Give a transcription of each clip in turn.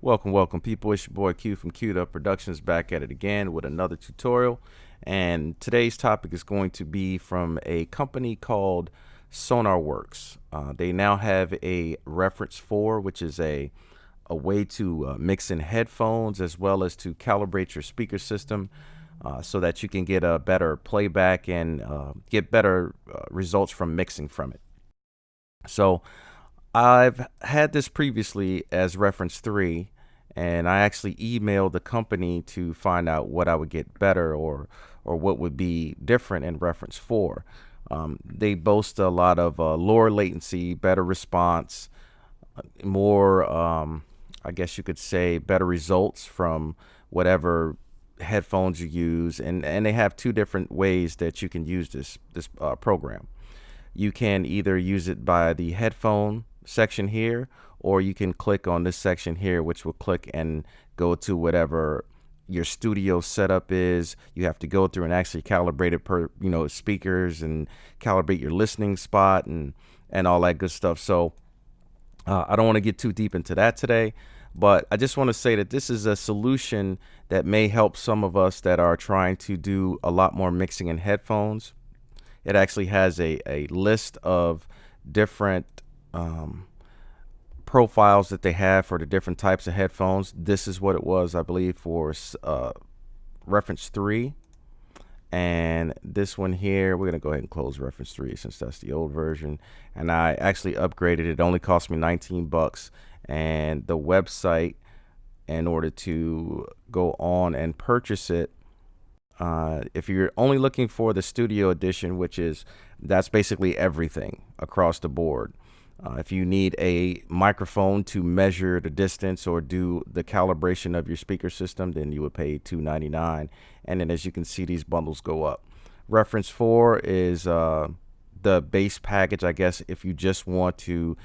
Welcome people. It's your boy Q from Q'd Up Productions back at it again with another tutorial. And today's topic is going to be from a company called Sonarworks. They now have a reference 4, which is a way to mix in headphones as well as to calibrate your speaker system so that you can get a better playback and get better results from mixing from it. So I've had this previously as reference 3, and I actually emailed the company to find out what I would get better or what would be different in reference 4. They boast a lot of lower latency, better response, more I guess you could say better results from whatever headphones you use, and they have 2 different ways that you can use this program. You can either use it by the headphone section here, or you can click on this section here, which will click and go to whatever your studio setup is. You have to go through and actually calibrate it per speakers and calibrate your listening spot and all that good stuff. So I don't want to get too deep into that today, but I just want to say that this is a solution that may help some of us that are trying to do a lot more mixing in headphones. It actually has a list of different profiles that they have for the different types of headphones. This is what it was, I believe, for reference 3. And this one here, we're going to go ahead and close reference 3 since that's the old version. And I actually upgraded it. It only cost me 19 bucks. And the website, in order to go on and purchase it, if you're only looking for the studio edition, that's basically everything across the board. If you need a microphone to measure the distance or do the calibration of your speaker system, then you would pay $2.99. And then as you can see, these bundles go up. Reference 4 is the base package, I guess, if you just want to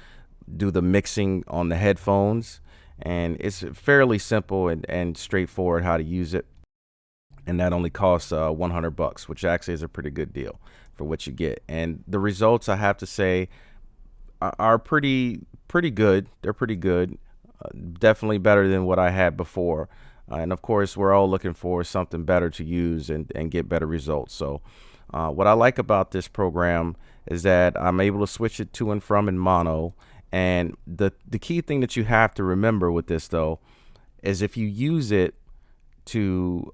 do the mixing on the headphones. And it's fairly simple and straightforward how to use it. And that only costs 100 bucks, which actually is a pretty good deal for what you get. And the results, I have to say, are pretty good. They're pretty good. Definitely better than what I had before. And of course, we're all looking for something better to use and get better results. So what I like about this program is that I'm able to switch it to and from in mono. And the key thing that you have to remember with this, though, is if you use it to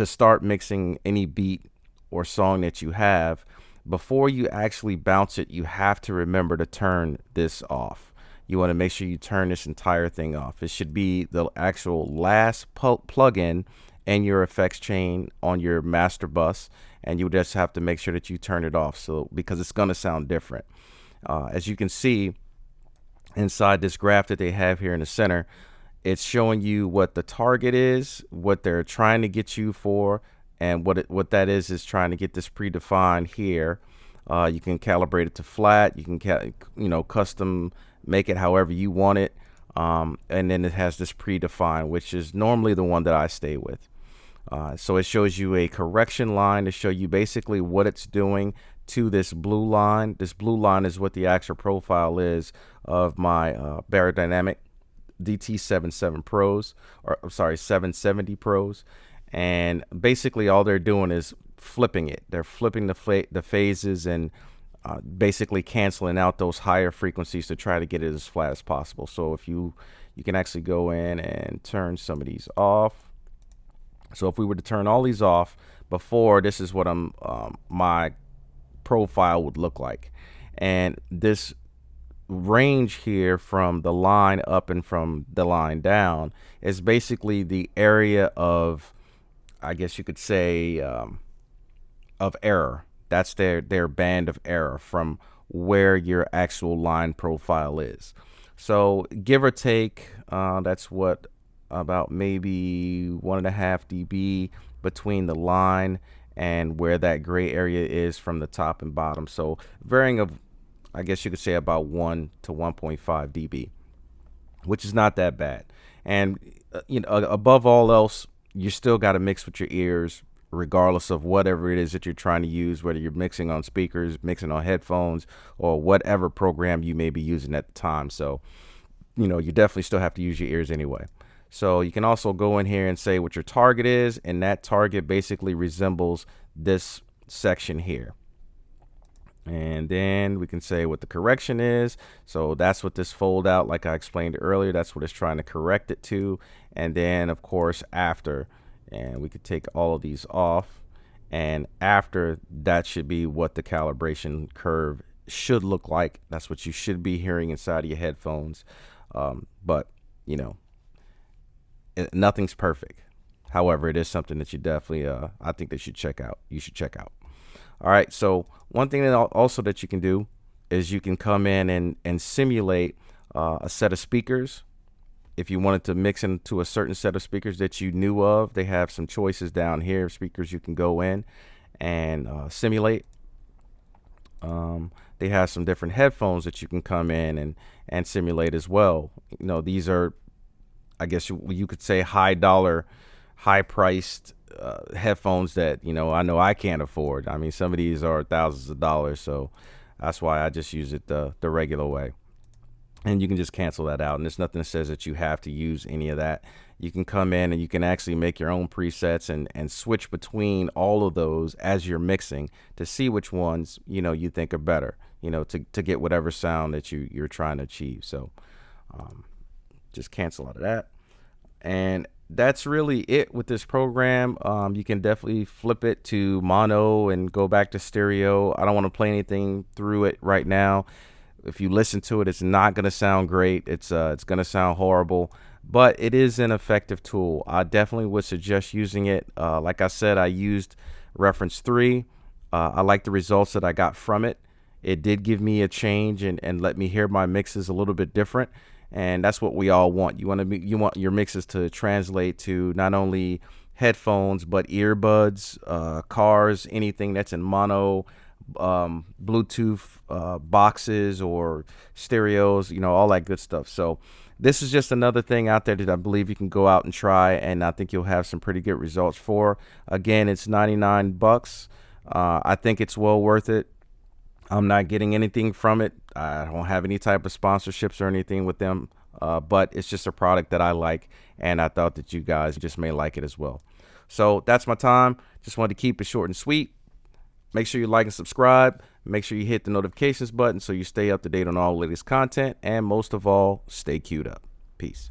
start mixing any beat or song that you have, before you actually bounce it, you have to remember to turn this off. You want to make sure you turn this entire thing off. It should be the actual last plug-in in your effects chain on your master bus, and you just have to make sure that you turn it off, because it's going to sound different. As you can see inside this graph that they have here in the center, it's showing you what the target is, what they're trying to get you for, and what that is trying to get this predefined here. You can calibrate it to flat. You can custom make it however you want it, and then it has this predefined, which is normally the one that I stay with. So it shows you a correction line to show you basically what it's doing to this blue line. This blue line is what the actual profile is of my Barodynamic DT77 Pros, or I'm sorry, 770 Pros. And basically all they're doing is flipping it. They're flipping the phases and basically canceling out those higher frequencies to try to get it as flat as possible. So if you can actually go in and turn some of these off. So if we were to turn all these off before, this is what my profile would look like. And this range here from the line up and from the line down is basically the area of, I guess you could say, of error. That's their band of error from where your actual line profile is. So give or take, that's what, about maybe 1.5 dB between the line and where that gray area is from the top and bottom. So varying of, I guess you could say, about 1 to 1.5 dB, which is not that bad. And above all else, you still got to mix with your ears, regardless of whatever it is that you're trying to use, whether you're mixing on speakers, mixing on headphones, or whatever program you may be using at the time. So, you definitely still have to use your ears anyway. So you can also go in here and say what your target is, and that target basically resembles this section here. And then we can say what the correction is. So that's what this fold out, like I explained earlier, that's what it's trying to correct it to. And then of course after, and we could take all of these off, and after that should be what the calibration curve should look like. That's what you should be hearing inside of your headphones. But you know, nothing's perfect. However, it is something that you definitely I think that you should check out. All right, so one thing that also that you can do is you can come in and simulate a set of speakers. If you wanted to mix into a certain set of speakers that you knew of, they have some choices down here, speakers you can go in and simulate. They have some different headphones that you can come in and simulate as well. You know, these are, I guess you could say, high dollar, high priced headphones that, you know I can't afford. I mean, some of these are thousands of dollars, so that's why I just use it the regular way. And you can just cancel that out, and there's nothing that says that you have to use any of that. You can come in and you can actually make your own presets and switch between all of those as you're mixing to see which ones you think are better, to get whatever sound that you're trying to achieve. So just cancel out of that, and that's really it with this program. You can definitely flip it to mono and go back to stereo. I don't want to play anything through it right now. If you listen to it, it's not going to sound great. It's going to sound horrible, but it is an effective tool. I definitely would suggest using it. Like I said, I used reference 3. I like the results that I got from it. It did give me a change and let me hear my mixes a little bit different. And that's what we all want. You want your mixes to translate to not only headphones, but earbuds, cars, anything that's in mono, Bluetooth boxes or stereos, all that good stuff. So this is just another thing out there that I believe you can go out and try, and I think you'll have some pretty good results for. Again, it's 99 bucks. I think it's well worth it. I'm not getting anything from it. I don't have any type of sponsorships or anything with them, but it's just a product that I like, and I thought that you guys just may like it as well. So that's my time. Just wanted to keep it short and sweet. Make sure you like and subscribe. Make sure you hit the notifications button so you stay up to date on all the latest content, and most of all, stay queued up. Peace.